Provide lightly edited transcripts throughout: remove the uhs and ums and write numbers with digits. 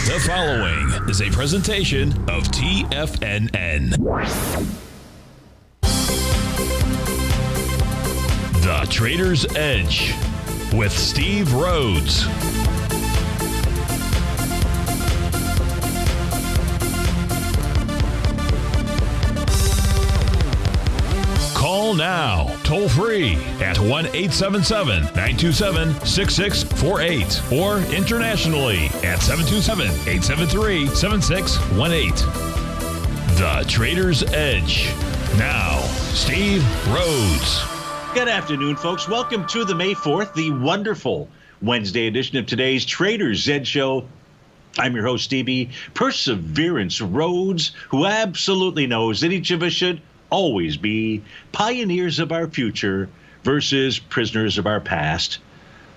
The following is a presentation of TFNN. The Trader's Edge with Steve Rhodes. Call now, toll free at 1-877-927-6648 or internationally at 727-873-7618. The Trader's Edge. Now, Steve Rhodes. Good afternoon, folks. Welcome to the May 4th, the wonderful Wednesday edition of today's Trader's Edge Show. I'm your host, Stevie Perseverance Rhodes, who absolutely knows that each of us should always be pioneers of our future versus prisoners of our past.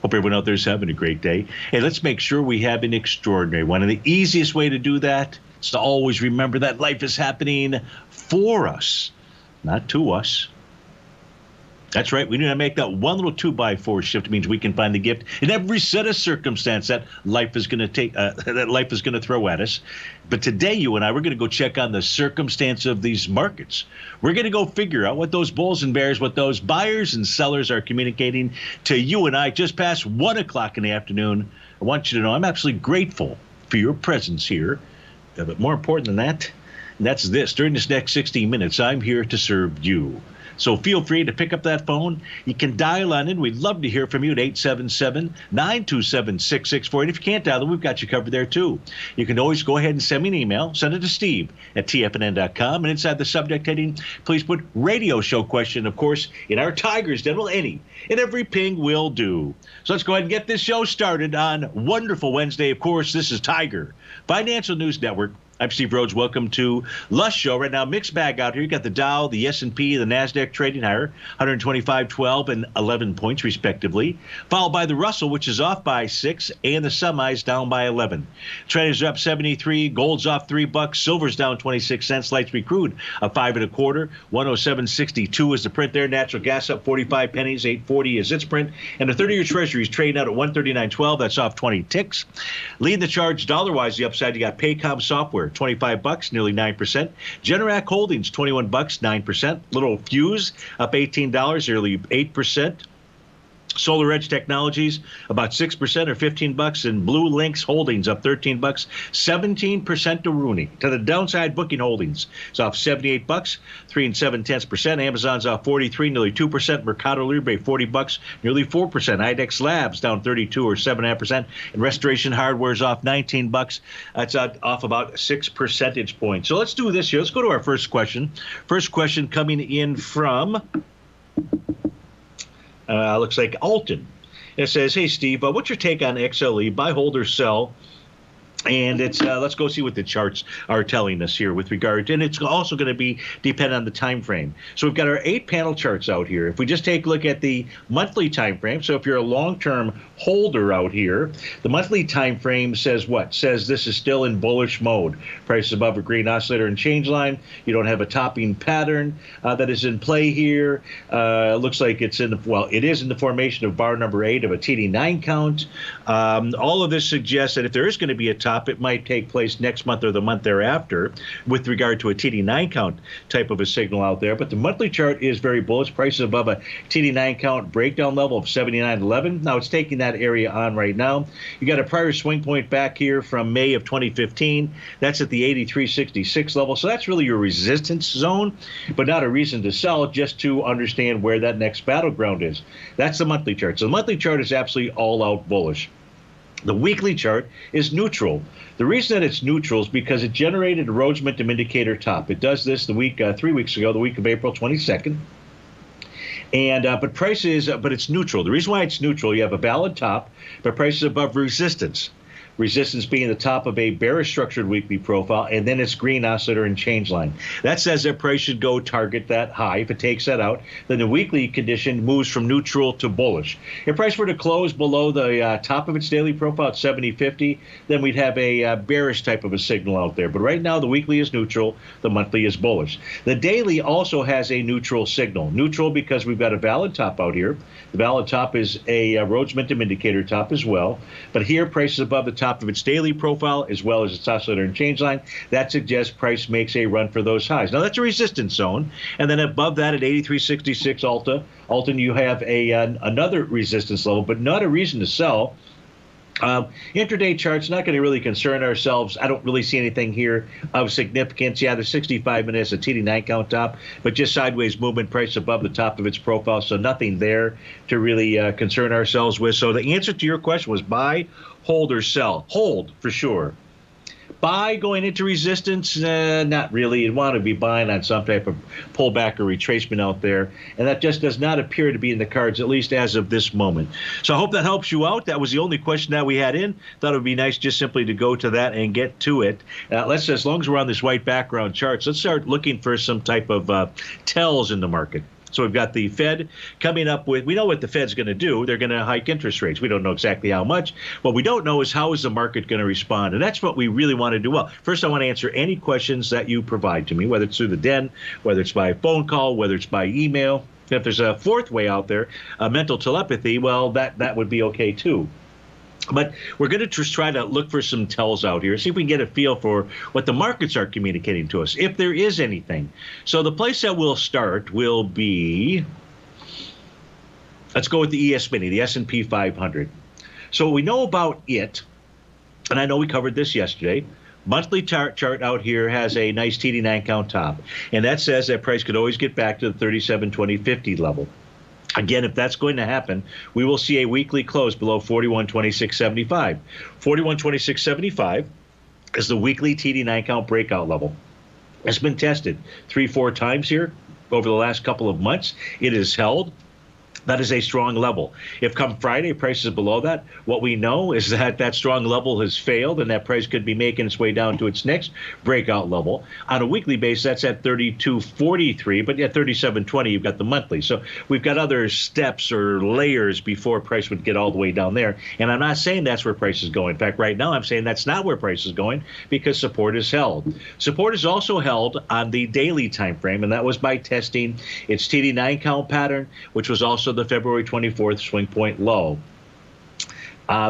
Hope everyone out there is having a great day. Hey, let's make sure we have an extraordinary one. And the easiest way to do that is to always remember that life is happening for us, not to us. That's right. We need to make that one little 2x4 shift. It means we can find the gift in every set of circumstance that life is going to throw at us. But today, you and I, we're going to go check on the circumstance of these markets. We're going to go figure out what those bulls and bears, what those buyers and sellers are communicating to you and I just past 1 o'clock in the afternoon. I want you to know I'm absolutely grateful for your presence here. But more important than that, and that's this. During this next 60 minutes, I'm here to serve you. So feel free to pick up that phone. You can dial on in. We'd love to hear from you at 877-927-6648. If you can't dial, then we've got you covered there too. You can always go ahead and send me an email. Send it to steve@tfnn.com. And inside the subject heading, please put radio show question. Of course, in our Tigers Den, well, any and every ping will do. So let's go ahead and get this show started on wonderful Wednesday. Of course, this is Tiger Financial News Network. I'm Steve Rhodes. Welcome to Lush Show. Right now, mixed bag out here. You got the Dow, the S&P, the NASDAQ trading higher, 125, 12, and 11 points, respectively. Followed by the Russell, which is off by 6, and the semis down by 11. Traders are up 73, gold's off $3, silver's down 26 cents, light sweet crude up 5 1/4, 107.62 is the print there. Natural gas up 45 pennies, 8.40 is its print, and the 30-year Treasury is trading out at 139.12. That's off 20 ticks. Leading the charge dollar-wise, the upside, you got Paycom Software. $25, nearly 9%. Generac Holdings, $21, 9%. Little Fuse, up $18, nearly 8%. Solar Edge Technologies, about 6% or $15, and Blue Links Holdings up $13, 17% to Rooney. To the downside, Booking Holdings is off $78, 3 7/10%. Amazon's off 43, nearly 2%. Mercado Libre, $40, nearly 4%. IDEX Labs down 32 or 7.5%. And Restoration Hardware is off $19. That's off about 6 percentage points. So let's do this here. Let's go to our first question. First question coming in from looks like Alton. It says, hey, Steve, what's your take on XLE? Buy, hold, or sell? And it's let's go see what the charts are telling us here with regard to, and it's also going to be depend on the time frame. So we've got our 8-panel charts out here. If we just take a look at the monthly time frame, so if you're a long-term holder out here, the monthly time frame says what? Says this is still in bullish mode. Price above a green oscillator and change line. You don't have a topping pattern that is in play here. Looks like it's in the, well, it is in the formation of bar number 8 of a TD9 count. All of this suggests that if there is going to be a top, it might take place next month or the month thereafter with regard to a TD9 count type of a signal out there. But the monthly chart is very bullish. Prices above a TD9 count breakdown level of 79.11. Now it's taking that area on right now. You got a prior swing point back here from May of 2015. That's at the 83.66 level. So that's really your resistance zone, but not a reason to sell, just to understand where that next battleground is. That's the monthly chart. So the monthly chart is absolutely all out bullish. The weekly chart is neutral. The reason that it's neutral is because it generated a Rhodes Momentum Indicator top. It does this the week 3 weeks ago, the week of April 22nd. And but it's neutral. The reason why it's neutral, you have a valid top, but price is above resistance. Resistance being the top of a bearish structured weekly profile, and then it's green oscillator and change line. That says that price should go target that high. If it takes that out, then the weekly condition moves from neutral to bullish. If price were to close below the top of its daily profile at 70.50, then we'd have a bearish type of a signal out there. But right now, the weekly is neutral, the monthly is bullish. The daily also has a neutral signal. Neutral because we've got a valid top out here. The valid top is a Rhodes Momentum Indicator top as well. But here, price is above the top top of its daily profile as well as its oscillator and change line. That suggests price makes a run for those highs. Now, that's a resistance zone. And then above that at 83.66 Alton, you have another resistance level, but not a reason to sell. Intraday charts, not going to really concern ourselves. I don't really see anything here of significance. Yeah, there's 65 minutes, a TD9 count top, but just sideways movement, price above the top of its profile, so nothing there to really concern ourselves with. So the answer to your question was buy, hold, or sell. Hold, for sure. Buy going into resistance? Not really. You'd want to be buying on some type of pullback or retracement out there, and that just does not appear to be in the cards, at least as of this moment. So I hope that helps you out. That was the only question that we had in. Thought it would be nice just simply to go to that and get to it. As long as we're on this white background charts, let's start looking for some type of tells in the market. So we've got the Fed coming up with, we know what the Fed's going to do. They're going to hike interest rates. We don't know exactly how much. What we don't know is how is the market going to respond. And that's what we really want to do well. First, I want to answer any questions that you provide to me, whether it's through the den, whether it's by phone call, whether it's by email. If there's a fourth way out there, mental telepathy, well, that would be okay too. But we're going to just try to look for some tells out here, see if we can get a feel for what the markets are communicating to us, if there is anything. So the place that we'll start will be, let's go with the ES Mini, the S&P 500. So what we know about it, and I know we covered this yesterday, monthly chart out here has a nice TD9 count top, and that says that price could always get back to the 37.2050 level. Again, if that's going to happen, we will see a weekly close below 41.2675. 41.2675 is the weekly TD9 count breakout level. It's been tested 3-4 times here over the last couple of months. It is held. That is a strong level. If come Friday, price is below that, what we know is that that strong level has failed and that price could be making its way down to its next breakout level. On a weekly basis, that's at 32.43, but at 37.20, you've got the monthly. So we've got other steps or layers before price would get all the way down there. And I'm not saying that's where price is going. In fact, right now, I'm saying that's not where price is going because support is held. Support is also held on the daily time frame, and that was by testing its TD9 count pattern, which was also the February 24th swing point low.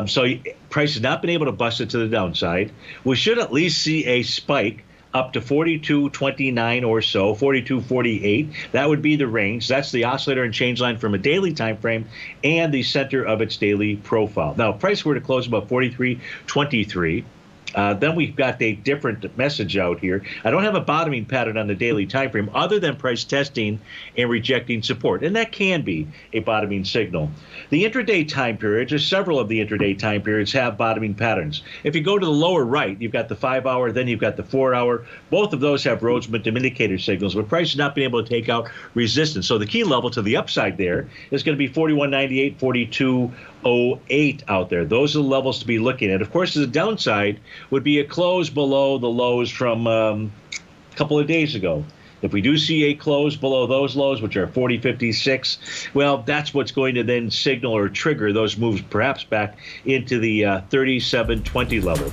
So price has not been able to bust it to the downside. We should at least see a spike up to 42.29 or so, 42.48. That would be the range. That's the oscillator and change line from a daily time frame and the center of its daily profile. Now, if price were to close about 43.23, then we've got a different message out here. I don't have a bottoming pattern on the daily time frame other than price testing and rejecting support, and that can be a bottoming signal. The intraday time periods, or several of the intraday time periods, have bottoming patterns. If you go to the lower right, you've got the 5-hour, then you've got the 4-hour. Both of those have Rhodes momentum indicator signals, but price has not been able to take out resistance. So the key level to the upside there is going to be 41.98, 42.08 out there. Those are the levels to be looking at. Of course, the downside would be a close below the lows from a couple of days ago. If we do see a close below those lows, which are 40.56, well, that's what's going to then signal or trigger those moves perhaps back into the 37.20 level.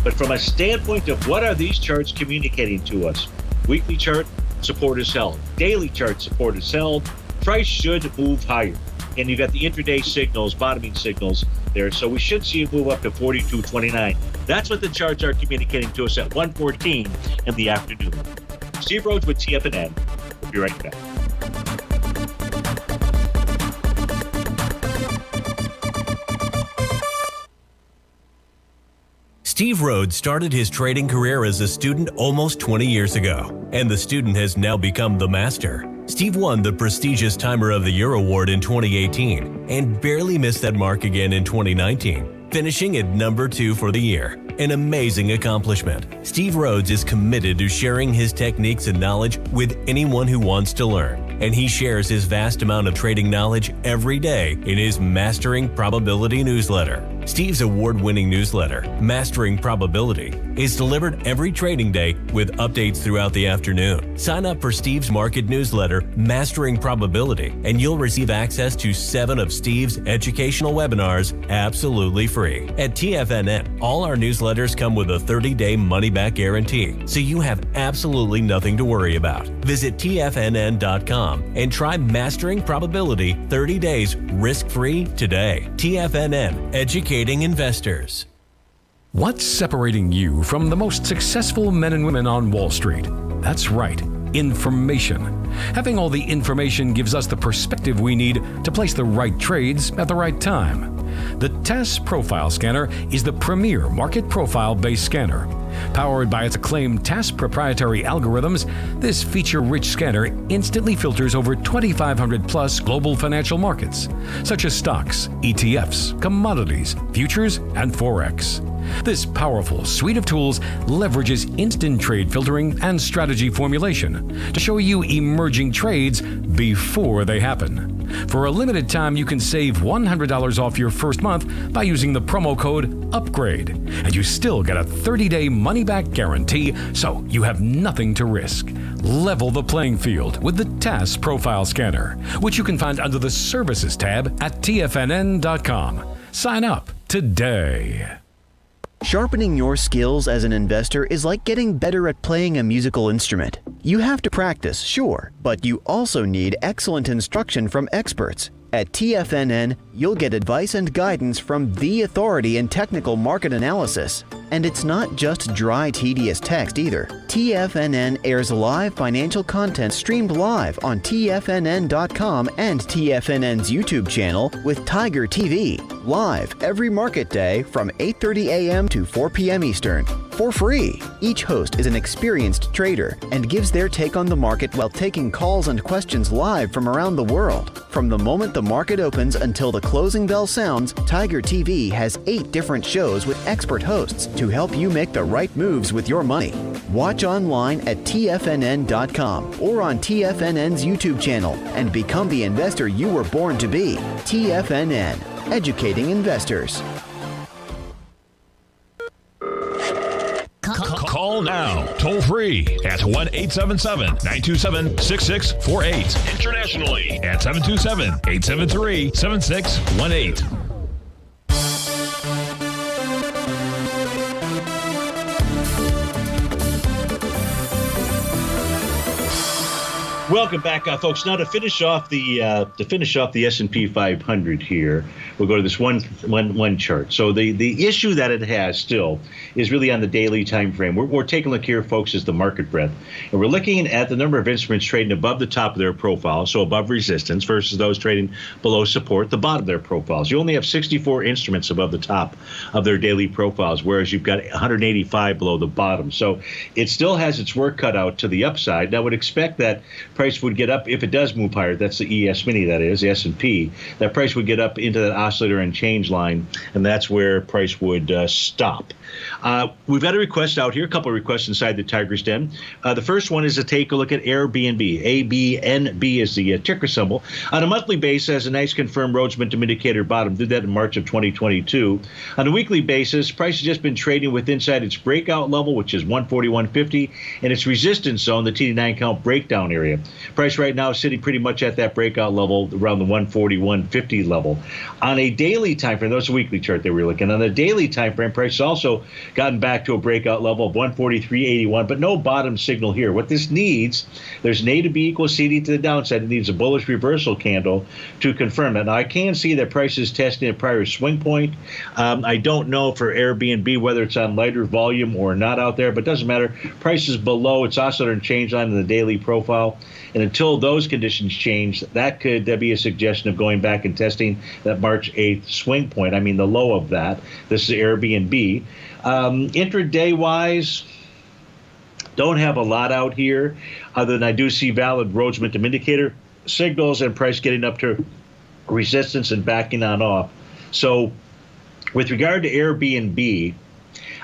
But from a standpoint of what are these charts communicating to us? Weekly chart, support is held. Daily chart, support is held. Price should move higher. And you've got the intraday signals, bottoming signals there. So we should see it move up to 42.29. That's what the charts are communicating to us at 1:14 in the afternoon. Steve Rhodes with TFNN. We'll be right back. Steve Rhodes started his trading career as a student almost 20 years ago, and the student has now become the master. Steve won the prestigious Timer of the Year award in 2018 and barely missed that mark again in 2019, finishing at number 2 for the year. An amazing accomplishment. Steve Rhodes is committed to sharing his techniques and knowledge with anyone who wants to learn, and he shares his vast amount of trading knowledge every day in his Mastering Probability newsletter. Steve's award-winning newsletter, Mastering Probability, is delivered every trading day with updates throughout the afternoon. Sign up for Steve's market newsletter, Mastering Probability, and you'll receive access to 7 of Steve's educational webinars absolutely free. At TFNN, all our newsletters come with a 30-day money-back guarantee, so you have absolutely nothing to worry about. Visit TFNN.com and try Mastering Probability 30 days risk-free today. TFNN, educating investors. What's separating you from the most successful men and women on Wall Street? That's right, information. Having all the information gives us the perspective we need to place the right trades at the right time. The TAS Profile Scanner is the premier market profile-based scanner. Powered by its acclaimed TAS proprietary algorithms, this feature-rich scanner instantly filters over 2,500 plus global financial markets, such as stocks, ETFs, commodities, futures, and Forex. This powerful suite of tools leverages instant trade filtering and strategy formulation to show you emerging trades before they happen. For a limited time, you can save $100 off your first month by using the promo code UPGRADE, and you still get a 30-day money-back guarantee, so you have nothing to risk. Level the playing field with the TAS Profile Scanner, which you can find under the Services tab at TFNN.com. Sign up today. Sharpening your skills as an investor is like getting better at playing a musical instrument. You have to practice, sure, but you also need excellent instruction from experts. At TFNN, you'll get advice and guidance from the authority in technical market analysis. And it's not just dry, tedious text either. TFNN airs live financial content streamed live on TFNN.com and TFNN's YouTube channel with Tiger TV, live every market day from 8:30 a.m. to 4 p.m. Eastern, for free. Each host is an experienced trader and gives their take on the market while taking calls and questions live from around the world. From the moment the market opens until the closing bell sounds, Tiger TV has 8 different shows with expert hosts to help you make the right moves with your money. Watch online at TFNN.com or on TFNN's YouTube channel and become the investor you were born to be. TFNN, educating investors. Call now, toll free at 1-877-927-6648. Internationally at 727-873-7618. Welcome back, folks. Now to finish off the S&P 500 here, we'll go to this one chart. So the issue that it has still is really on the daily time frame. We're taking a look here, folks, is the market breadth, and we're looking at the number of instruments trading above the top of their profile, so above resistance, versus those trading below support, the bottom of their profiles. You only have 64 instruments above the top of their daily profiles, whereas you've got 185 below the bottom. So it still has its work cut out to the upside. And I would expect that price would get up if it does move higher. That's the ES mini, that is, the S&P. That price would get up into that oscillator and change line, and that's where price would stop. We've got a request out here, a couple of requests inside the Tiger's Den. The first one is to take a look at Airbnb. ABNB is the ticker symbol. On a monthly basis, has a nice confirmed Rhodes Momentum Indicator bottom. Did that in March of 2022. On a weekly basis, price has just been trading with inside its breakout level, which is 141.50, and its resistance zone, the TD9 count breakdown area. Price right now is sitting pretty much at that breakout level, around the 141.50 level. On a daily time frame, that's a weekly chart that we're looking at. On a daily time frame, price has also gotten back to a breakout level of 143.81, but no bottom signal here. What this needs, there's an A to B equals CD to the downside. It needs a bullish reversal candle to confirm it. Now, I can see that price is testing a prior swing point. I don't know for Airbnb whether it's on lighter volume or not out there, but it doesn't matter. Price is below its oscillator and change line in the daily profile. And until those conditions change, that could be a suggestion of going back and testing that March 8th swing point. I mean, the low of that. This is Airbnb. Intraday-wise, don't have a lot out here, other than I do see valid Rhodes Momentum Indicator signals and price getting up to resistance and backing on off. So with regard to Airbnb,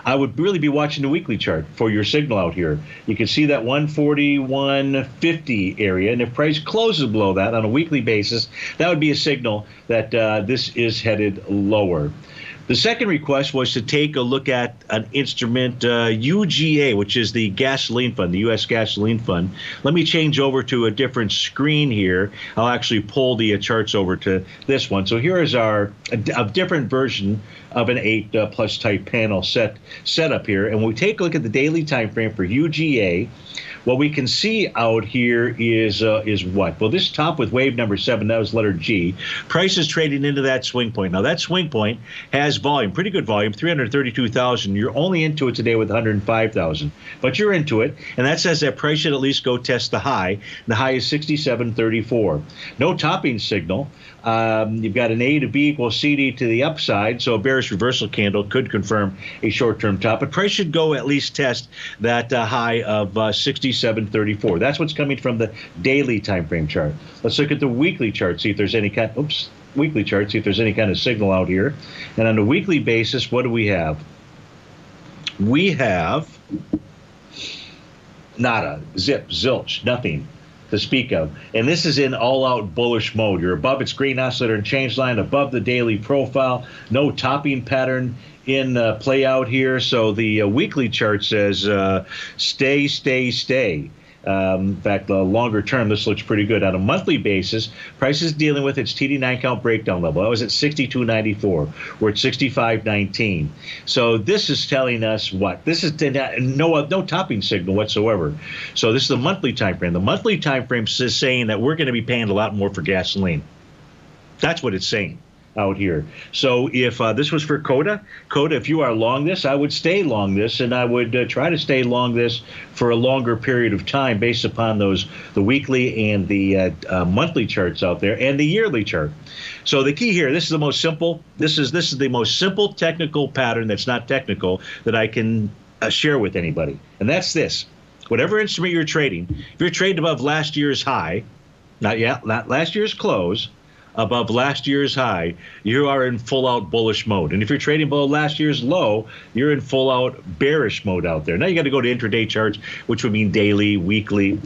I would really be watching the weekly chart for your signal out here. You can see that 141.50 area, and if price closes below that on a weekly basis, that would be a signal that this is headed lower. The second request was to take a look at an instrument, UGA, which is the gasoline fund, the U.S. gasoline fund. Let me change over to a different screen here. I'll actually pull the charts over to this one. So here is a different version of an 8 plus type panel setup here. And when we take a look at the daily time frame for UGA, what we can see out here is what? Well, this top with wave number 7, that was letter G. Price is trading into that swing point. Now, that swing point has volume, pretty good volume, 332,000. You're only into it today with 105,000. But you're into it, and that says that price should at least go test the high. The high is 67.34. No topping signal. You've got an A to B equals CD to the upside, so a bearish reversal candle could confirm a short-term top. But price should go at least test that high of 67.34. That's what's coming from the daily time frame chart. Let's look at the weekly chart, see if there's any kind. Weekly chart, see if there's any kind of signal out here. And on a weekly basis, what do we have? We have nada, zip, zilch, nothing to speak of. And this is in all-out bullish mode. You're above its green oscillator and change line, above the daily profile, no topping pattern in play out here. So the weekly chart says stay, stay, stay. In fact, the longer term, this looks pretty good. On a monthly basis, price is dealing with its TD9 count breakdown level. That was at 62.94. We're at 65.19. So this is telling us what? This is no topping signal whatsoever. So this is the monthly time frame. The monthly time frame is saying that we're going to be paying a lot more for gasoline. That's what it's saying out here. So if this was for Coda, if you are long this, I would stay long this, and I would try to stay long this for a longer period of time based upon the weekly and the monthly charts out there and the yearly chart. So the key here, this is the most simple. This is the most simple technical pattern that's not technical that I can share with anybody, and that's this: whatever instrument you're trading, if you're trading above last year's high, not last year's close, above last year's high, you are in full-out bullish mode. And if you're trading below last year's low, you're in full-out bearish mode out there. Now you got to go to intraday charts, which would mean daily, weekly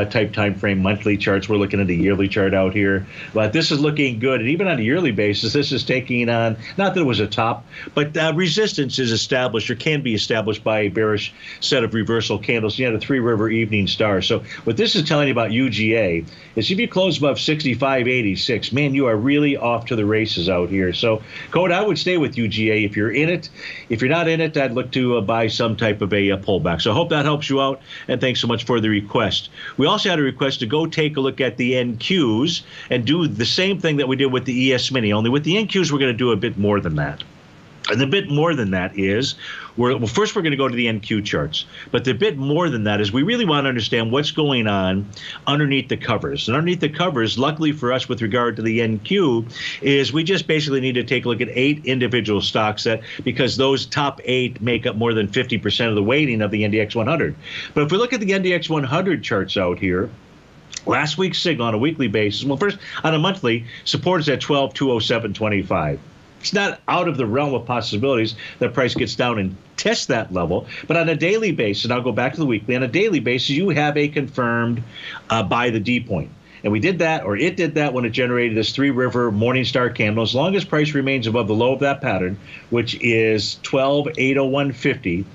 type time frame, monthly charts. We're looking at the yearly chart out here. But this is looking good. And even on a yearly basis, this is taking on, not that it was a top, but resistance is established or can be established by a bearish set of reversal candles. You had a three-river evening star. So what this is telling you about UGA is if you close above 65.86, man, you are really off to the races out here. So, Code, I would stay with UGA if you're in it. If you're not in it, I'd look to buy some type of a pullback. So I hope that helps you out, and thanks so much for the request. We also had a request to go take a look at the NQs and do the same thing that we did with the ES Mini, only with the NQs we're going to do a bit more than that. And the bit more than that is, first we're going to go to the NQ charts. But the bit more than that is we really want to understand what's going on underneath the covers. And underneath the covers, luckily for us with regard to the NQ, is we just basically need to take a look at 8 individual stocks because those top 8 make up more than 50% of the weighting of the NDX 100. But if we look at the NDX 100 charts out here, last week's signal on a weekly basis, well, first on a monthly, support is at 12,207.25. It's not out of the realm of possibilities that price gets down and tests that level. But on a daily basis, and I'll go back to the weekly, on a daily basis, you have a confirmed by the D point. And we did that, or it did that when it generated this three-river Morningstar candle. As long as price remains above the low of that pattern, which is 12,801.50,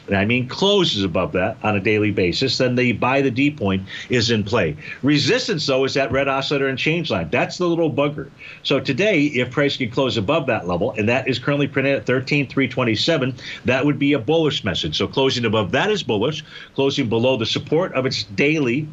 and I mean closes above that on a daily basis, then the buy the D point is in play. Resistance, though, is that red oscillator and change line. That's the little bugger. So today, if price can close above that level, and that is currently printed at 13,327, that would be a bullish message. So closing above that is bullish. Closing below the support of its daily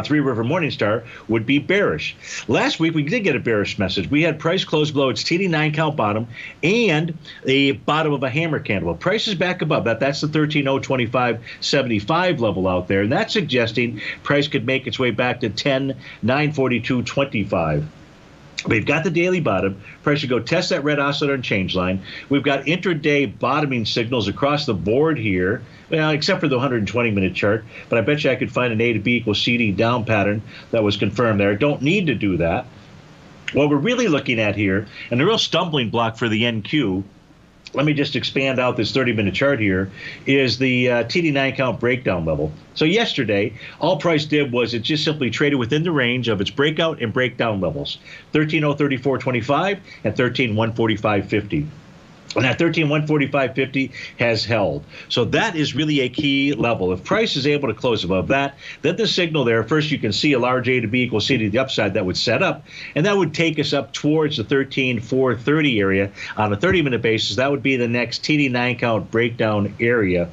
three-river Morningstar would be bearish. Last week, we did get a bearish message. We had price close below its TD9 count bottom and the bottom of a hammer candle. Price is back above that. That's the 13,025.75 level out there, and that's suggesting price could make its way back to 10,942.25. We've got the daily bottom. Price should go test that red oscillator and change line. We've got intraday bottoming signals across the board here, well, except for the 120-minute chart. But I bet you I could find an A to B equals CD down pattern that was confirmed there. Don't need to do that. What we're really looking at here, and the real stumbling block for the NQ, let me just expand out this 30-minute chart here, is the TD9 count breakdown level. So yesterday, all price did was it just simply traded within the range of its breakout and breakdown levels, 13,034.25 and 13,145.50. And that 13,145.50 has held. So that is really a key level. If price is able to close above that, then the signal there, first you can see a large A to B equals C to the upside that would set up, and that would take us up towards the 13,430 area on a 30-minute basis. That would be the next TD9 count breakdown area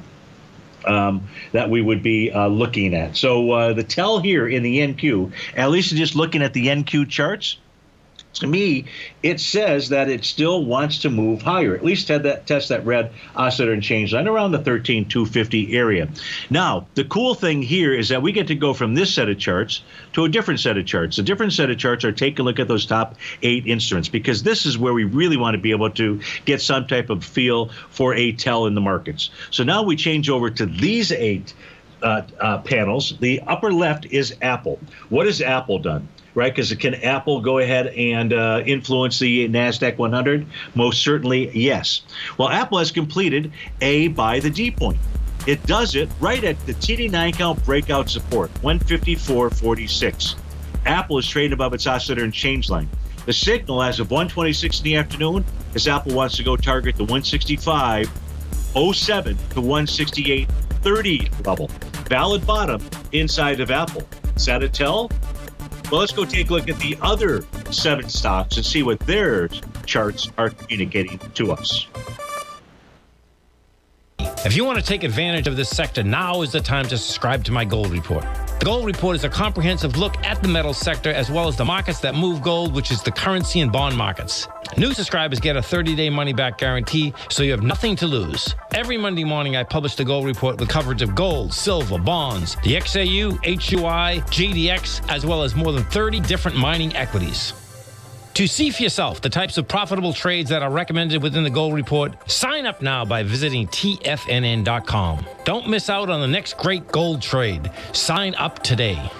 that we would be looking at. So the tell here in the NQ, at least just looking at the NQ charts, to me, it says that it still wants to move higher, at least test that red oscillator and change line around the 13,250 area. Now, the cool thing here is that we get to go from this set of charts to a different set of charts. A different set of charts are take a look at those top 8 instruments, because this is where we really want to be able to get some type of feel for a tell in the markets. So now we change over to these 8 panels. The upper left is Apple. What has Apple done? Right, because can Apple go ahead and influence the NASDAQ 100? Most certainly, yes. Well, Apple has completed a buy the D point. It does it right at the TD9 count breakout support, 154.46. Apple is trading above its oscillator and change line. The signal as of 1:26 in the afternoon is Apple wants to go target the 165.07 to 168.30 level. Valid bottom inside of Apple. Is that a tell? Well, let's go take a look at the other 7 stocks and see what their charts are communicating to us. If you want to take advantage of this sector, now is the time to subscribe to my Gold Report. The Gold Report is a comprehensive look at the metals sector as well as the markets that move gold, which is the currency and bond markets. New subscribers get a 30-day money-back guarantee, so you have nothing to lose. Every Monday morning, I publish the Gold Report with coverage of gold, silver, bonds, the XAU, HUI, GDX, as well as more than 30 different mining equities. To see for yourself the types of profitable trades that are recommended within the Gold Report, sign up now by visiting TFNN.com. Don't miss out on the next great gold trade. Sign up today.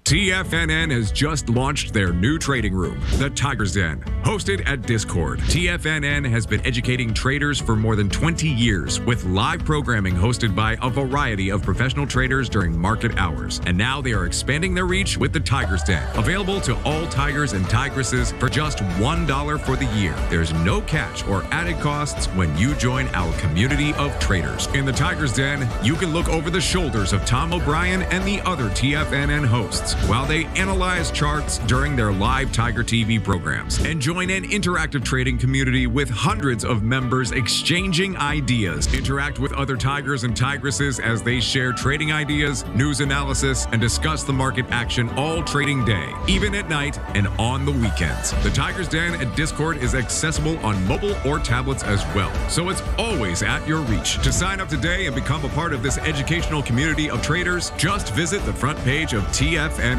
TFNN has just launched their new trading room, the Tiger's Den, hosted at Discord. TFNN has been educating traders for more than 20 years with live programming hosted by a variety of professional traders during market hours. And now they are expanding their reach with the Tiger's Den, available to all tigers and tigresses for just $1 for the year. There's no catch or added costs when you join our community of traders. In the Tiger's Den, you can look over the shoulders of Tom O'Brien and the other TFNN hosts while they analyze charts during their live Tiger TV programs, and join an interactive trading community with hundreds of members exchanging ideas. Interact with other tigers and tigresses as they share trading ideas, news analysis, and discuss the market action all trading day, even at night and on the weekends. The Tiger's Den at Discord is accessible on mobile or tablets as well, so it's always at your reach. To sign up today and become a part of this educational community of traders, just visit the front page of TFNN.com.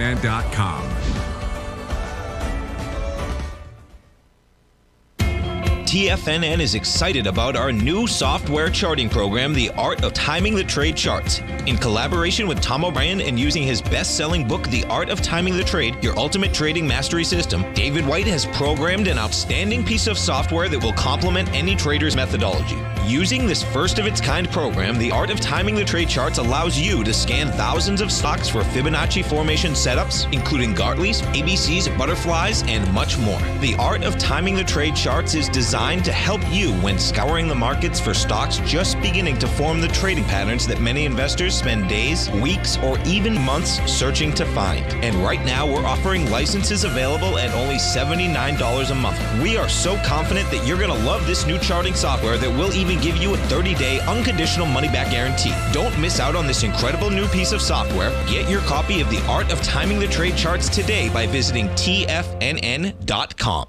TFNN is excited about our new software charting program, The Art of Timing the Trade Charts. In collaboration with Tom O'Brien and using his best-selling book, The Art of Timing the Trade, Your Ultimate Trading Mastery System, David White has programmed an outstanding piece of software that will complement any trader's methodology. Using this first-of-its-kind program, The Art of Timing the Trade Charts allows you to scan thousands of stocks for Fibonacci formation setups, including Gartleys, ABCs, butterflies, and much more. The Art of Timing the Trade Charts is designed to help you when scouring the markets for stocks just beginning to form the trading patterns that many investors spend days, weeks, or even months searching to find. And right now, we're offering licenses available at only $79 a month. We are so confident that you're going to love this new charting software that will even give you a 30-day unconditional money-back guarantee. Don't miss out on this incredible new piece of software. Get your copy of The Art of Timing the Trade Charts today by visiting TFNN.com.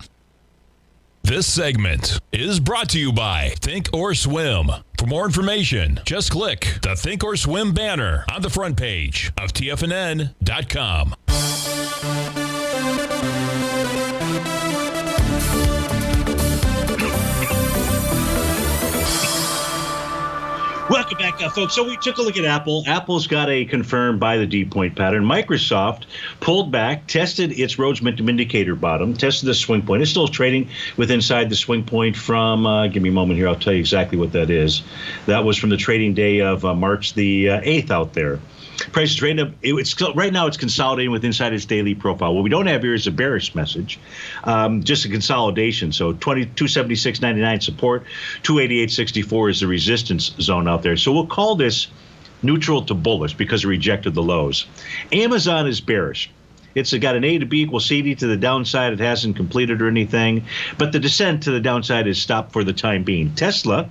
This segment is brought to you by Thinkorswim. For more information, just click the Thinkorswim banner on the front page of TFNN.com. Welcome back, folks. So we took a look at Apple. Apple's got a confirmed by the D point pattern. Microsoft pulled back, tested its Rhodes Momentum Indicator bottom, tested the swing point. It's still trading with inside the swing point from, give me a moment here, I'll tell you exactly what that is. That was from the trading day of March the 8th out there. Price is right up. Right now it's consolidating with inside its daily profile. What we don't have here is a bearish message, just a consolidation. So 276.99 support, 288.64 is the resistance zone out there. So we'll call this neutral to bullish because it rejected the lows. Amazon is bearish. It's got an A to B equals CD to the downside. It hasn't completed or anything, but the descent to the downside is stopped for the time being. Tesla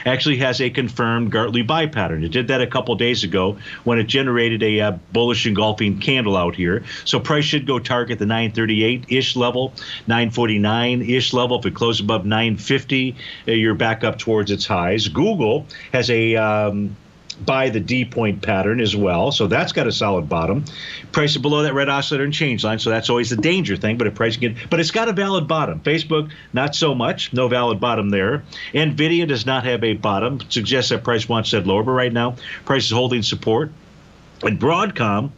actually has a confirmed Gartley buy pattern. It did that a couple days ago when it generated a bullish engulfing candle out here. So price should go target the 938-ish level, 949-ish level. If it closes above 950, you're back up towards its highs. Google has a by the D point pattern as well. So that's got a solid bottom. Price is below that red oscillator and change line. So that's always the danger thing, but it's got a valid bottom. Facebook, not so much. No valid bottom there. NVIDIA does not have a bottom. Suggests that price wants that lower, but right now price is holding support. And Broadcom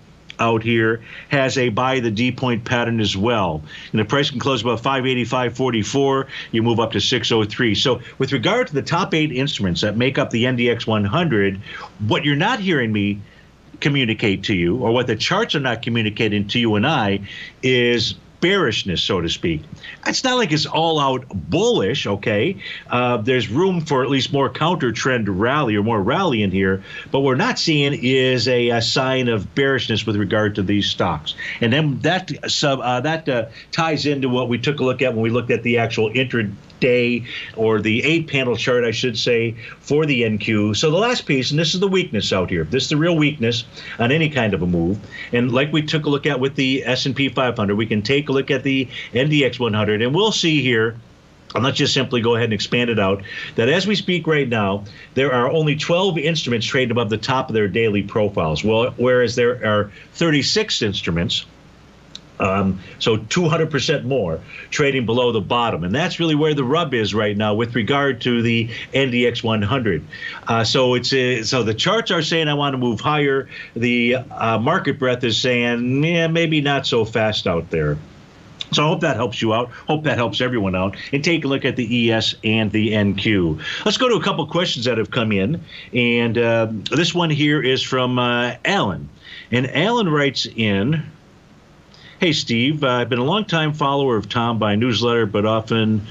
out here has a buy the D point pattern as well. And the price can close about 585.44. You move up to 603. So with regard to the top 8 instruments that make up the NDX 100, what you're not hearing me communicate to you, or what the charts are not communicating to you and I, is bearishness, so to speak. It's not like it's all out bullish, okay? There's room for at least more counter trend rally or more rally in here, but what we're not seeing is a sign of bearishness with regard to these stocks. And then that ties into what we took a look at when we looked at the actual intraday, or the 8-panel chart, I should say, for the NQ. So the last piece, and this is the weakness out here. This is the real weakness on any kind of a move. And like we took a look at with the S&P 500, we can take a look at the NDX 100, and we'll see here, and let's just simply go ahead and expand it out, that as we speak right now, there are only 12 instruments trading above the top of their daily profiles, whereas there are 36 instruments, so 200% more trading below the bottom. And that's really where the rub is right now with regard to the NDX 100. So the charts are saying I want to move higher. The market breadth is saying, yeah, maybe not so fast out there. So I hope that helps you out. Hope that helps everyone out. And take a look at the ES and the NQ. Let's go to a couple questions that have come in. And this one here is from Alan. And Alan writes in, "Hey, Steve, I've been a long-time follower of Tom by newsletter, but often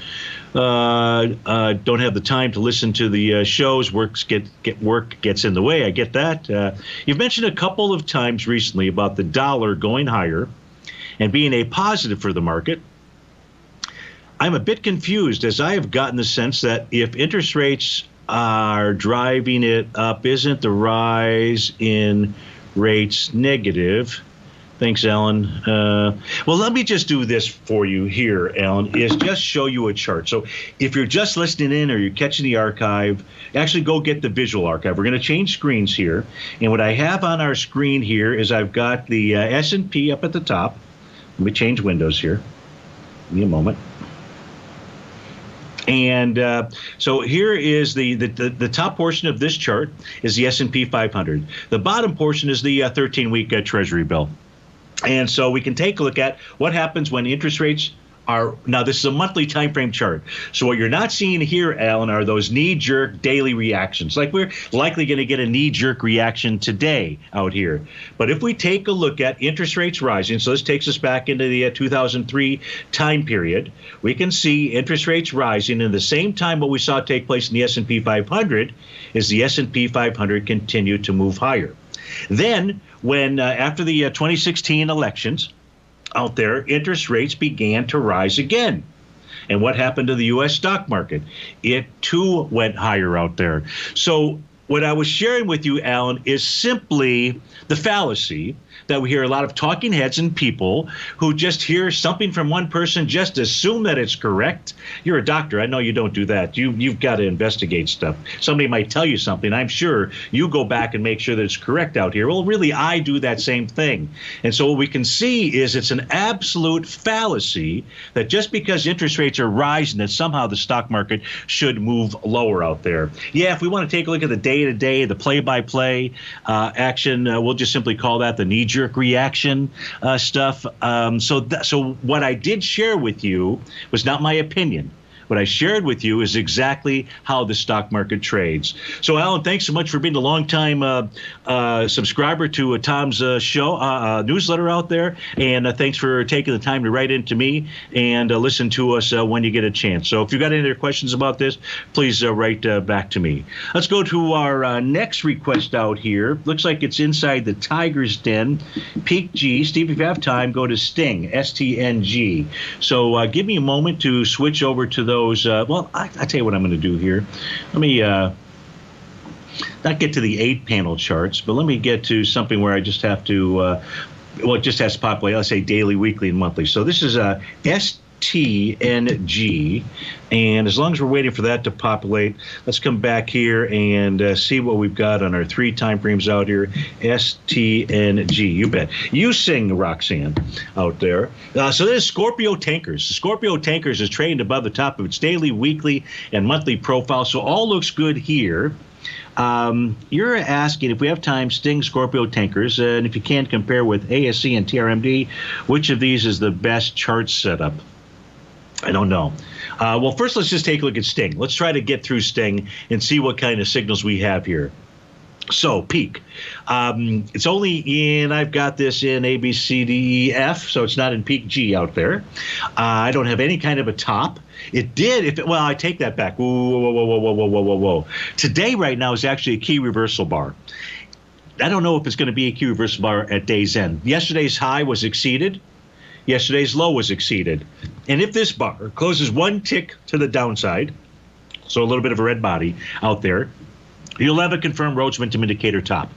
don't have the time to listen to the shows. Work gets in the way. I get that. You've mentioned a couple of times recently about the dollar going higher and being a positive for the market. I'm a bit confused, as I have gotten the sense that if interest rates are driving it up, isn't the rise in rates negative?" Thanks, Alan. Well, let me just do this for you here, Alan, is just show you a chart. So if you're just listening in or you're catching the archive, actually go get the visual archive. We're going to change screens here. And what I have on our screen here is I've got the S&P up at the top. Let me change windows here. Give me a moment. And so here is the top portion of this chart is the S&P 500. The bottom portion is the 13-week Treasury bill. And so we can take a look at what happens when interest rates are, now this is a monthly time frame chart. So what you're not seeing here, Alan, are those knee-jerk daily reactions. Like we're likely going to get a knee-jerk reaction today out here. But if we take a look at interest rates rising, so this takes us back into the 2003 time period, we can see interest rates rising. And the same time what we saw take place in the S&P 500 is the S&P 500 continued to move higher. Then when after the 2016 elections out there, interest rates began to rise again. And what happened to the U.S. stock market? It too went higher out there. So what I was sharing with you, Alan, is simply the fallacy that we hear a lot of talking heads and people who just hear something from one person, just assume that it's correct. You're a doctor. I know you don't do that. You've got to investigate stuff. Somebody might tell you something. I'm sure you go back and make sure that it's correct out here. Well, really, I do that same thing. And so what we can see is it's an absolute fallacy that just because interest rates are rising, that somehow the stock market should move lower out there. Yeah, if we want to take a look at the day-to-day, the play-by-play action, we'll just simply call that the knee-jerk reaction stuff. So what I did share with you was not my opinion. What I shared with you is exactly how the stock market trades. So, Alan, thanks so much for being a long-time subscriber to Tom's show newsletter out there, and thanks for taking the time to write in to me and listen to us when you get a chance. So if you've got any other questions about this, please write back to me. Let's go to our next request out here. Looks like it's inside the Tiger's Den. Peak G. Steve, if you have time, go to Sting, S-T-N-G. So give me a moment to switch over to those. Well, I tell you what I'm going to do here. Let me not get to the 8-panel charts, but let me get to something where I just have to, well, it just has to populate, let's say daily, weekly, and monthly. So this is STNG, and as long as we're waiting for that to populate, let's come back here and see what we've got on our 3 time frames out here. STNG, you bet. You sing, Roxanne, out there. So this is Scorpio Tankers. Scorpio Tankers is trading above the top of its daily, weekly, and monthly profile, so all looks good here. You're asking if we have time, Sting, Scorpio Tankers, and if you can compare with ASC and TRMD, which of these is the best chart setup? I don't know. Well, first, let's just take a look at Sting. Let's try to get through Sting and see what kind of signals we have here. So, peak. It's only in, I've got this in A, B, C, D, E, F, so it's not in peak G out there. I don't have any kind of a top. It did, well, I take that back. Whoa. Today, right now, is actually a key reversal bar. I don't know if it's going to be a key reversal bar at day's end. Yesterday's high was exceeded. Yesterday's low was exceeded. And if this bar closes one tick to the downside, so a little bit of a red body out there, you'll have a confirmed Rhodes momentum indicator top.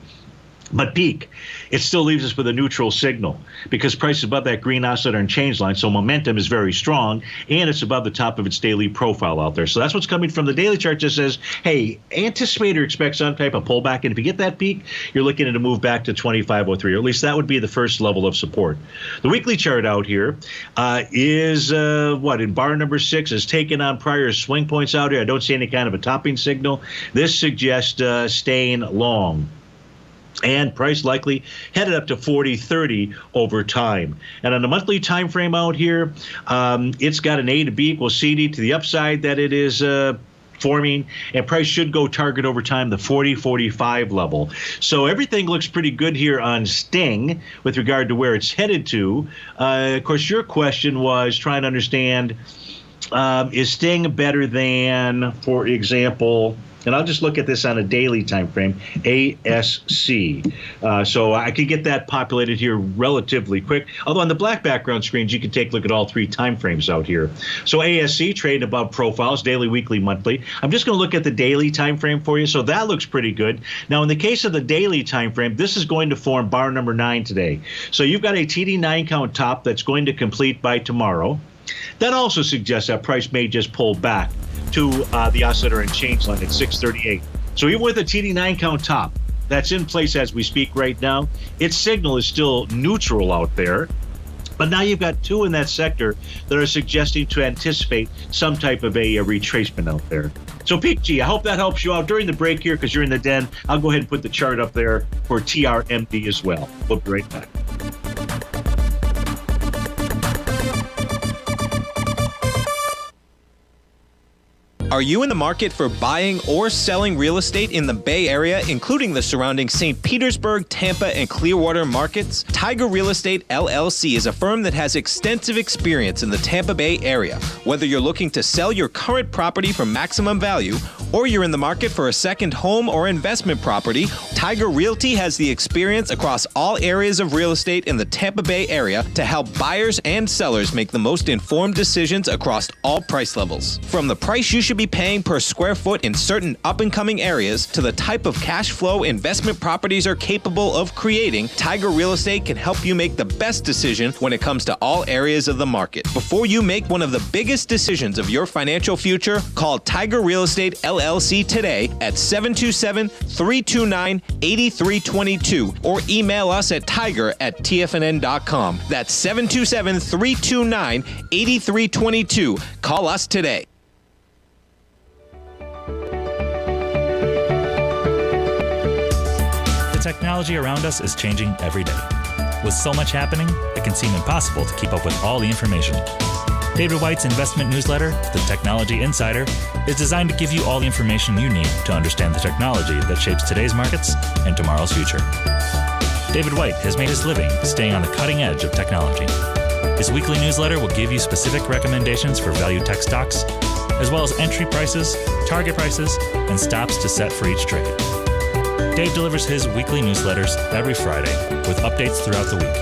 But peak, it still leaves us with a neutral signal because price is above that green oscillator and change line, so momentum is very strong, and it's above the top of its daily profile out there. So that's what's coming from the daily chart. Just says, hey, anticipate or expect some type of pullback, and if you get that peak, you're looking at a move back to 2503, or at least that would be the first level of support. The weekly chart out here is in bar number 6 is taking on prior swing points out here. I don't see any kind of a topping signal. This suggests staying long. And price likely headed up to 40.30 over time. And on the monthly time frame out here, it's got an A to B equals CD to the upside that it is forming, and price should go target over time the 40.45 level. So everything looks pretty good here on Sting with regard to where it's headed to. Of course, your question was trying to understand, is Sting better than, for example, and I'll just look at this on a daily time frame, ASC. So I could get that populated here relatively quick. Although on the black background screens, you can take a look at all 3 time frames out here. So ASC trading above profiles, daily, weekly, monthly. I'm just going to look at the daily time frame for you. So that looks pretty good. Now, in the case of the daily time frame, this is going to form bar number 9 today. So you've got a TD9 count top that's going to complete by tomorrow. That also suggests that price may just pull back to the oscillator and change line at 638. So even with a TD9 count top that's in place as we speak right now, its signal is still neutral out there. But now you've got 2 in that sector that are suggesting to anticipate some type of a retracement out there. So peak G, I hope that helps you out during the break here because you're in the den. I'll go ahead and put the chart up there for TRMD as well. We'll be right back. Are you in the market for buying or selling real estate in the Bay Area, including the surrounding St. Petersburg, Tampa, and Clearwater markets? Tiger Real Estate LLC is a firm that has extensive experience in the Tampa Bay area. Whether you're looking to sell your current property for maximum value, or you're in the market for a second home or investment property, Tiger Realty has the experience across all areas of real estate in the Tampa Bay area to help buyers and sellers make the most informed decisions across all price levels. From the price you should be paying per square foot in certain up-and-coming areas to the type of cash flow investment properties are capable of creating, Tiger Real Estate can help you make the best decision when it comes to all areas of the market. Before you make one of the biggest decisions of your financial future, call Tiger Real Estate LLC today at 727-329-8322 or email us at tiger@tfnn.com. That's 727-329-8322. Call us today. Technology around us is changing every day. With so much happening, it can seem impossible to keep up with all the information. David White's investment newsletter, The Technology Insider, is designed to give you all the information you need to understand the technology that shapes today's markets and tomorrow's future. David White has made his living staying on the cutting edge of technology. His weekly newsletter will give you specific recommendations for value tech stocks, as well as entry prices, target prices, and stops to set for each trade. Dave delivers his weekly newsletters every Friday with updates throughout the week.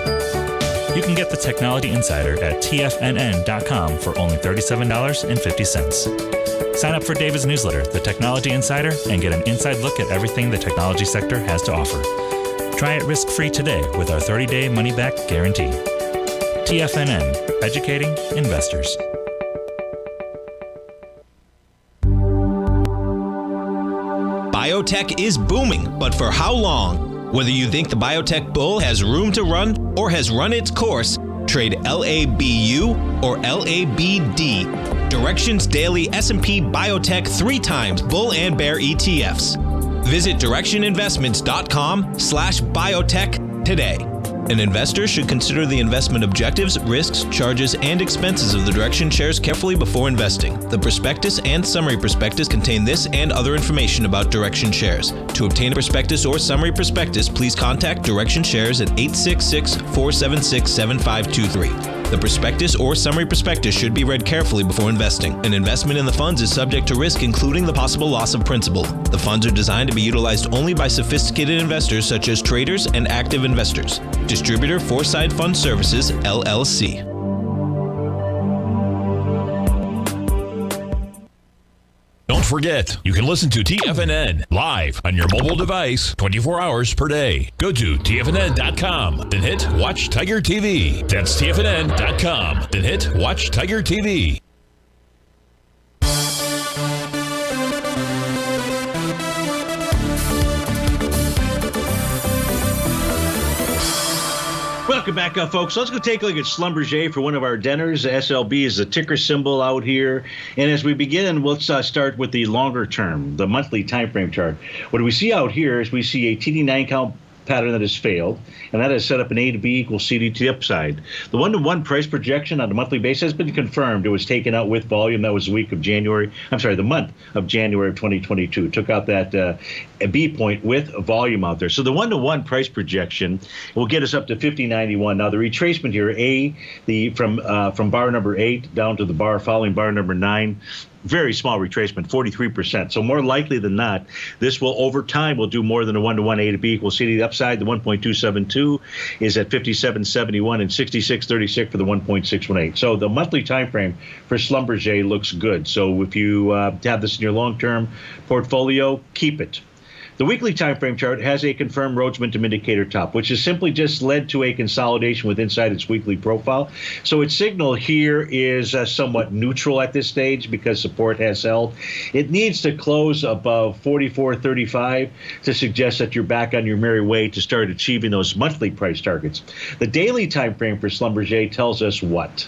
You can get the Technology Insider at TFNN.com for only $37.50. Sign up for David's newsletter, The Technology Insider, and get an inside look at everything the technology sector has to offer. Try it risk-free today with our 30-day money-back guarantee. TFNN, educating investors. Biotech is booming, but for how long? Whether you think the biotech bull has room to run or has run its course, trade LABU or LABD. Direction's daily S&P Biotech 3 times bull and bear ETFs. Visit directioninvestments.com/biotech today. An investor should consider the investment objectives, risks, charges, and expenses of the Direction shares carefully before investing. The prospectus and summary prospectus contain this and other information about Direction shares. To obtain a prospectus or summary prospectus, please contact Direction shares at 866-476-7523. The prospectus or summary prospectus should be read carefully before investing. An investment in the funds is subject to risk, including the possible loss of principal. The funds are designed to be utilized only by sophisticated investors such as traders and active investors. Distributor Foreside Fund Services, LLC. Don't forget, you can listen to TFNN live on your mobile device 24 hours per day. Go to TFNN.com, then hit Watch Tiger TV. That's TFNN.com, then hit Watch Tiger TV. Welcome back, folks. Let's go take a look at Schlumberger for one of our dinners. SLB is the ticker symbol out here. And as we begin, let's start with the longer term, the monthly time frame chart. What do we see out here is we see a TD9 count pattern that has failed, and that has set up an A to B equals CD to the upside. The one-to-one price projection on a monthly basis has been confirmed. It was taken out with volume. That was the month of January of 2022. Took out that B point with volume out there. So the one-to-one price projection will get us up to 50.91. Now the retracement here, from bar number 8 down to the bar following bar number 9. Very small retracement, 43%. So more likely than not, this will over time will do more than a one-to-one A to B equals C to the upside. The 1.272 is at 57.71 and 66.36 for the 1.618. So the monthly time frame for Schlumberger looks good. So if you have this in your long-term portfolio, keep it. The weekly time frame chart has a confirmed Rhodes Momentum Indicator top, which has simply just led to a consolidation with inside its weekly profile. So its signal here is somewhat neutral at this stage because support has held. It needs to close above 44.35 to suggest that you're back on your merry way to start achieving those monthly price targets. The daily time frame for Schlumberger tells us what?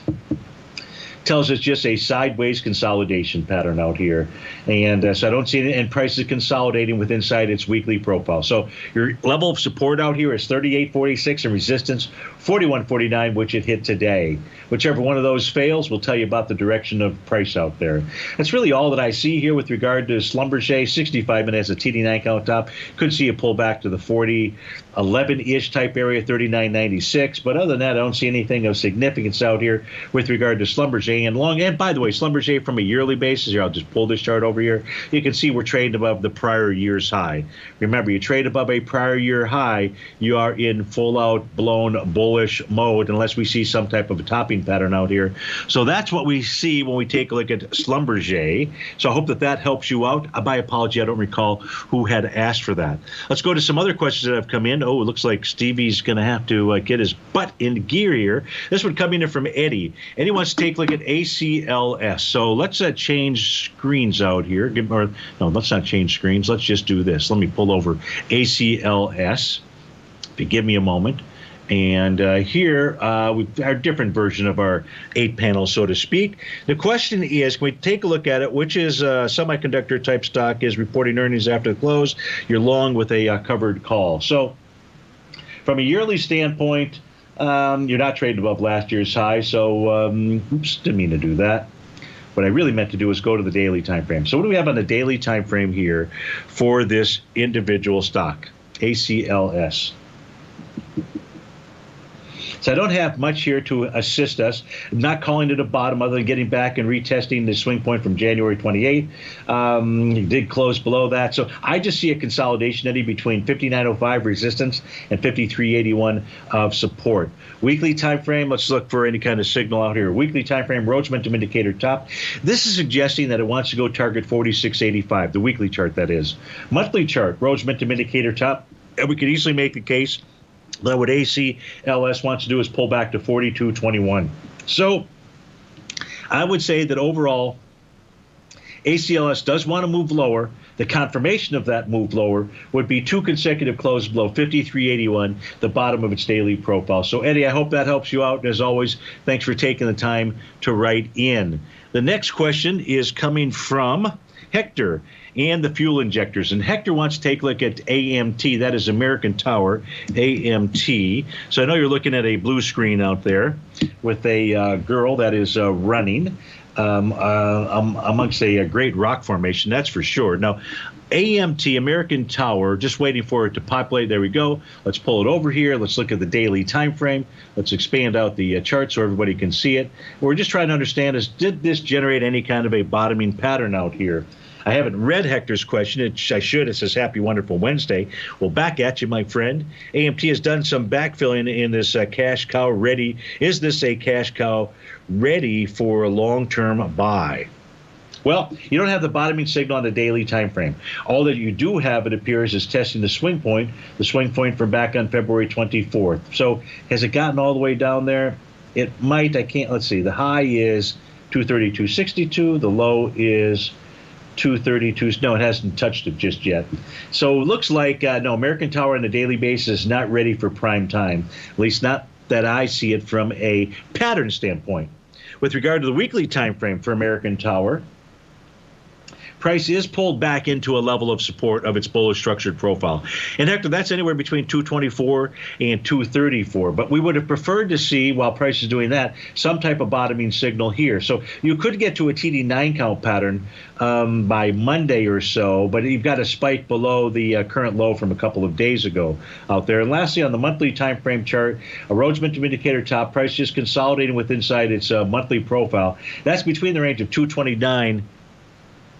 Tells us just a sideways consolidation pattern out here. And so I don't see it, and price is consolidating with inside its weekly profile. So your level of support out here is 38.46 and resistance 41.49, which it hit today. Whichever one of those fails will tell you about the direction of price out there. That's really all that I see here with regard to Schlumberger. 65 minutes as a TD9 count top. Could see a pull back to the 40.11-ish type area, 39.96. But other than that, I don't see anything of significance out here with regard to Schlumberger. And by the way, Schlumberger from a yearly basis, here, I'll just pull this chart over here. You can see we're trading above the prior year's high. Remember, you trade above a prior year high, you are in full-out blown bullish mode unless we see some type of a topping pattern out here. So that's what we see when we take a look at Schlumberger. So I hope that helps you out. My apology, I don't recall who had asked for that. Let's go to some other questions that have come in. Oh, it looks like Stevie's going to have to get his butt in gear here. This one coming in from Eddie. Eddie wants to take a look at ACLS. So let's change screens out here. No, let's not change screens. Let's just do this. Let me pull over ACLS. If you give me a moment. And here we our different version of our 8 panels, so to speak. The question is, can we take a look at it? Which is semiconductor type stock is reporting earnings after the close. You're long with a covered call. So from a yearly standpoint, You're not trading above last year's high, so oops, didn't mean to do that. What I really meant to do is go to the daily time frame. So what do we have on the daily time frame here for this individual stock, ACLS? So I don't have much here to assist us. I'm not calling it a bottom other than getting back and retesting the swing point from January 28th. It did close below that. So I just see a consolidation eddy between 59.05 resistance and 53.81 of support. Weekly time frame, let's look for any kind of signal out here. Weekly time frame, Rhodes momentum indicator top. This is suggesting that it wants to go target 46.85, the weekly chart that is. Monthly chart, Rhodes momentum indicator top. And we could easily make the case that what ACLS wants to do is pull back to 42.21. So I would say that overall, ACLS does want to move lower. The confirmation of that move lower would be 2 consecutive closes below 53.81, the bottom of its daily profile. So, Eddie, I hope that helps you out. And as always, thanks for taking the time to write in. The next question is coming from Hector and the fuel injectors. And Hector wants to take a look at AMT. That is American Tower, AMT. So I know you're looking at a blue screen out there with a girl that is running amongst a great rock formation, that's for sure. Now, AMT, American Tower, just waiting for it to populate. There we go. Let's pull it over here. Let's look at the daily time frame. Let's expand out the chart so everybody can see it. What we're just trying to understand is, did this generate any kind of a bottoming pattern out here? I haven't read Hector's question. I should. It says, Happy Wonderful Wednesday. Well, back at you, my friend. AMT has done some backfilling in this cash cow ready. Is this a cash cow ready for a long-term buy? Well, you don't have the bottoming signal on the daily time frame. All that you do have, it appears, is testing the swing point from back on February 24th. So has it gotten all the way down there? It might. I can't. Let's see. The high is 232.62. The low is 232. No, it hasn't touched it just yet. So it looks like, no, American Tower on a daily basis is not ready for prime time, at least not that I see it from a pattern standpoint. With regard to the weekly time frame for American Tower, price is pulled back into a level of support of its bullish structured profile. And Hector, that's anywhere between 224 and 234. But we would have preferred to see, while price is doing that, some type of bottoming signal here. So you could get to a TD9 count pattern by Monday or so, but you've got a spike below the current low from a couple of days ago out there. And lastly, on the monthly time frame chart, a Rhodes momentum indicator top, price just consolidating with inside its monthly profile. That's between the range of 229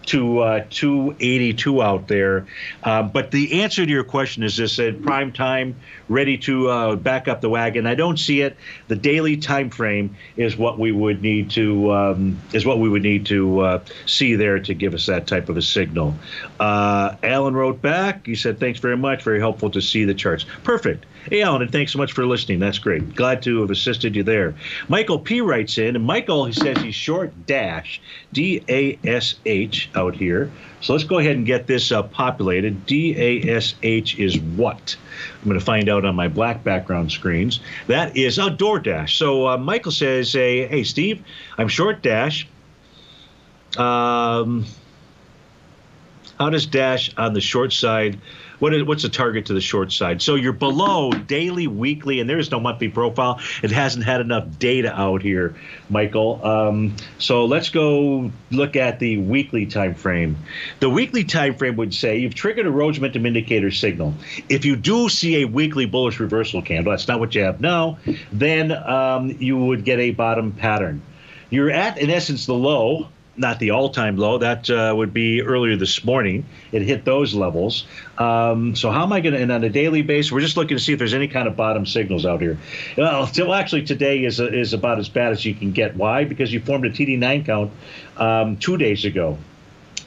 to 282 out there. But the answer to your question is this: at prime time, ready to back up the wagon. I don't see it. The daily time frame is what we would need to see there to give us that type of a signal. Alan wrote back. He said, "Thanks very much. Very helpful to see the charts." Perfect. Hey, Alan, and thanks so much for listening. That's great. Glad to have assisted you there. Michael P. writes in, and Michael, he says he's short Dash, D-A-S-H out here. So let's go ahead and get this populated. D-A-S-H is what? I'm going to find out on my black background screens. That is DoorDash. So Michael says, hey, Steve, I'm short Dash. How does Dash on the short side, what's the target to the short side? So you're below daily, weekly, and there is no monthly profile. It hasn't had enough data out here, Michael. So let's go look at the weekly time frame. The weekly time frame would say you've triggered a Rhodes momentum indicator signal. If you do see a weekly bullish reversal candle, that's not what you have now, then you would get a bottom pattern. You're at, in essence, the low. Not the all-time low. That would be earlier this morning. It hit those levels. So how am I going to, and on a daily basis, we're just looking to see if there's any kind of bottom signals out here. Well, actually, today is about as bad as you can get. Why? Because you formed a TD9 count 2 days ago.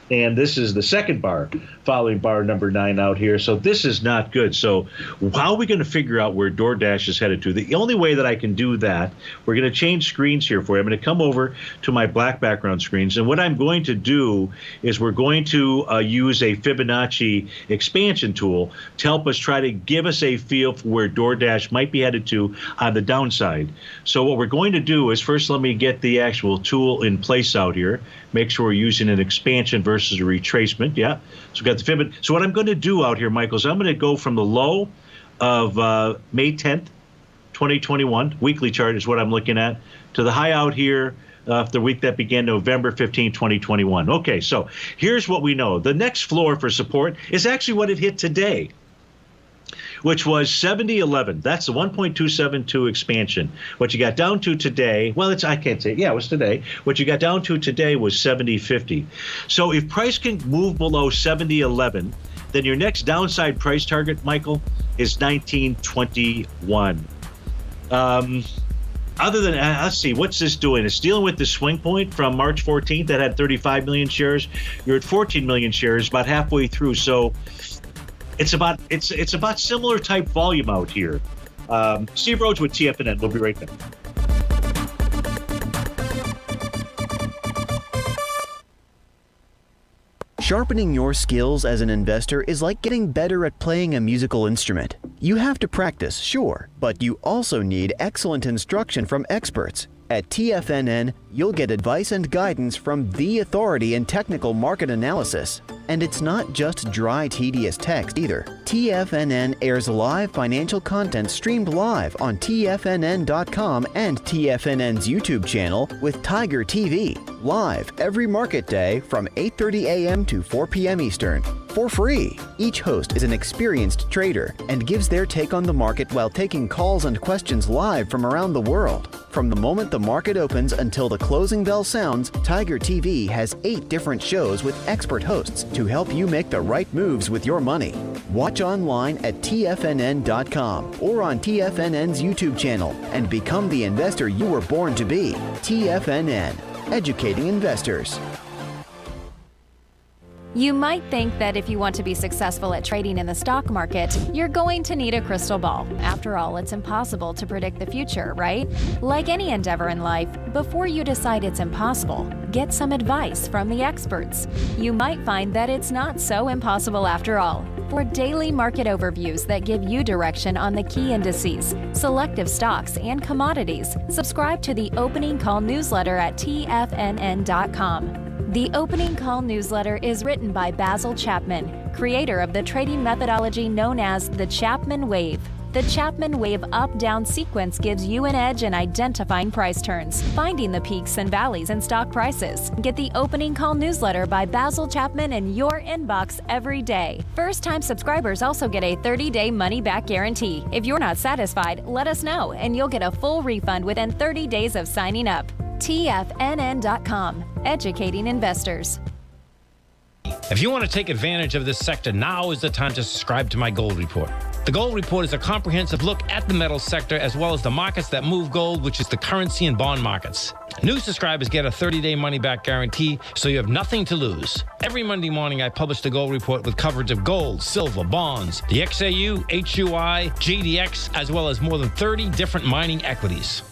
And this is the second bar, following bar number 9 out here. So this is not good. So how are we going to figure out where DoorDash is headed to? The only way that I can do that, we're going to change screens here for you. I'm going to come over to my black background screens. And what I'm going to do is we're going to use a Fibonacci expansion tool to help us try to give us a feel for where DoorDash might be headed to on the downside. So what we're going to do is first let me get the actual tool in place out here. Make sure we're using an expansion versus a retracement. Yeah. So we've got the Fibonacci. So what I'm going to do out here, Michael, is I'm going to go from the low of May 10th, 2021. Weekly chart is what I'm looking at. To the high out here, the week that began November 15, 2021. Okay, so here's what we know. The next floor for support is actually what it hit today, which was 70.11. That's the 1.272 expansion. What you got down to today, well, I can't say, yeah, it was today. What you got down to today was 70.50. So if price can move below 70.11, then your next downside price target, Michael, is 19.21. Other than, let's see, what's this doing? It's dealing with the swing point from March 14th that had 35 million shares. You're at 14 million shares, about halfway through. So it's about similar type volume out here. Steve Rhodes with TFNN. We'll be right back. Sharpening your skills as an investor is like getting better at playing a musical instrument. You have to practice, sure, but you also need excellent instruction from experts. At TFNN, you'll get advice and guidance from the authority in technical market analysis. And it's not just dry, tedious text either. TFNN airs live financial content streamed live on TFNN.com and TFNN's YouTube channel with Tiger TV, live every market day from 8:30 a.m. to 4 p.m. Eastern, for free. Each host is an experienced trader and gives their take on the market while taking calls and questions live from around the world. From the moment the market opens until the closing bell sounds, Tiger TV has 8 different shows with expert hosts to help you make the right moves with your money. Watch online at TFNN.com or on TFNN's YouTube channel and become the investor you were born to be. TFNN, educating investors. You might think that if you want to be successful at trading in the stock market, you're going to need a crystal ball. After all, it's impossible to predict the future, right? Like any endeavor in life, before you decide it's impossible, get some advice from the experts. You might find that it's not so impossible after all. For daily market overviews that give you direction on the key indices, selective stocks, and commodities, subscribe to the Opening Call newsletter at TFNN.com. The Opening Call newsletter is written by Basil Chapman, creator of the trading methodology known as the Chapman Wave. The Chapman Wave up-down sequence gives you an edge in identifying price turns, finding the peaks and valleys in stock prices. Get the Opening Call newsletter by Basil Chapman in your inbox every day. First-time subscribers also get a 30-day money-back guarantee. If you're not satisfied, let us know, and you'll get a full refund within 30 days of signing up. TFNN.com, educating investors. If you want to take advantage of this sector, now is the time to subscribe to my gold report. The gold report is a comprehensive look at the metals sector as well as the markets that move gold, which is the currency and bond markets. New subscribers get a 30-day money-back guarantee, so you have nothing to lose. Every Monday morning, I publish the gold report with coverage of gold, silver, bonds, the XAU, HUI, GDX, as well as more than 30 different mining equities.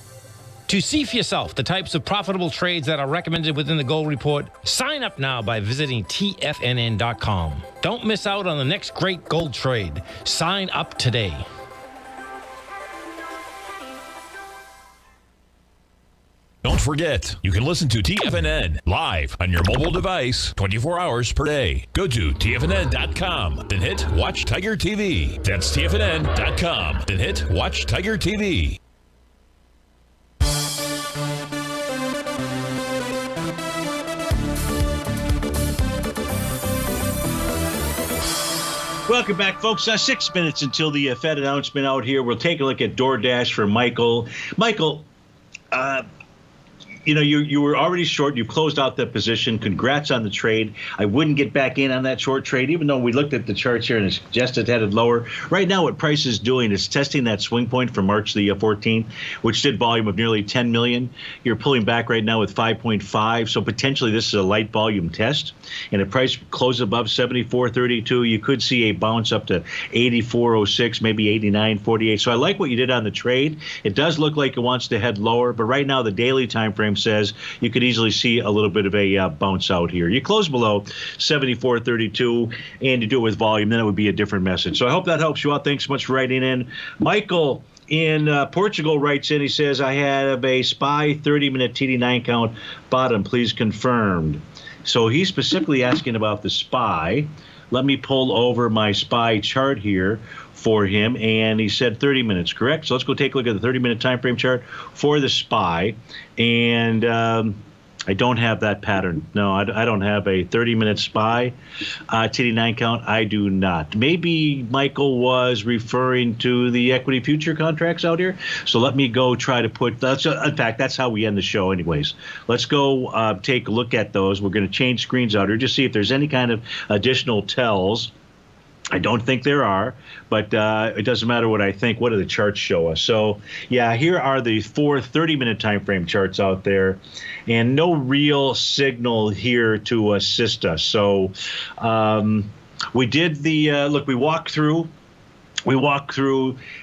To see for yourself the types of profitable trades that are recommended within the Gold Report, sign up now by visiting TFNN.com. Don't miss out on the next great gold trade. Sign up today. Don't forget, you can listen to TFNN live on your mobile device 24 hours per day. Go to TFNN.com, then hit Watch Tiger TV. That's TFNN.com, then hit Watch Tiger TV. Welcome back, folks. 6 minutes until the Fed announcement out here. We'll take a look at DoorDash for Michael. Michael, you were already short. You closed out that position. Congrats on the trade. I wouldn't get back in on that short trade, even though we looked at the charts here and it suggested headed lower. Right now, what price is doing is testing that swing point from March the 14th, which did volume of nearly 10 million. You're pulling back right now with 5.5. So potentially this is a light volume test. And if price closes above 74.32, you could see a bounce up to 84.06, maybe 89.48. So I like what you did on the trade. It does look like it wants to head lower, but right now the daily time frame says you could easily see a little bit of a bounce out here. You close below 74.32 and you do it with volume, then it would be a different message. So I hope that helps you out. Thanks so much for writing in. Michael in Portugal writes in, he says, I have a SPY 30-minute TD9 count bottom, please confirmed. So he's specifically asking about the SPY. let me pull over my SPY chart here for him, and he said 30 minutes, correct? So let's go take a look at the 30-minute time frame chart for the SPY, and I don't have that pattern. No, I don't have a 30-minute SPY TD9 count. I do not. Maybe Michael was referring to the equity future contracts out here. So let me go try to put – in fact, that's how we end the show anyways. Let's go take a look at those. We're going to change screens out here, just see if there's any kind of additional tells. I don't think there are, but it doesn't matter what I think. What do the charts show us? So, yeah, here are the 4 30-minute time frame charts out there, and no real signal here to assist us. So we did the look. We walked through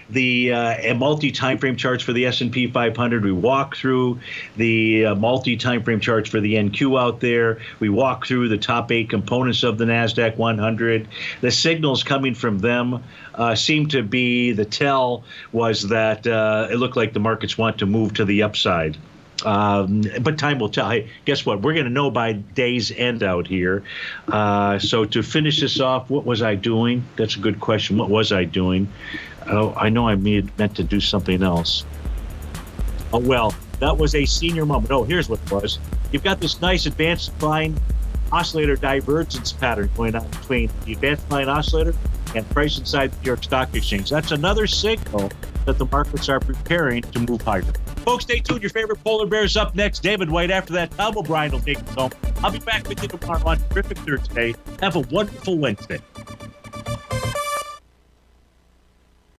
the multi-time frame charts for the S&P 500. We walked through the multi-time frame charts for the NQ out there. We walked through the top 8 components of the NASDAQ 100. The signals coming from them seem to be, the tell was that it looked like the markets want to move to the upside. But time will tell. Hey, guess what? We're going to know by day's end out here. So to finish this off, what was I doing? That's a good question. What was I doing? Oh, I know I meant to do something else. Oh, well, that was a senior moment. Oh, here's what it was. You've got this nice advanced decline oscillator divergence pattern going on between the advanced decline oscillator and price inside the New York Stock Exchange. That's another signal that the markets are preparing to move higher. Folks, stay tuned. Your favorite polar bear's up next. David White. After that, Tom O'Brien will take us home. I'll be back with you tomorrow on Terrific Thursday. Have a wonderful Wednesday.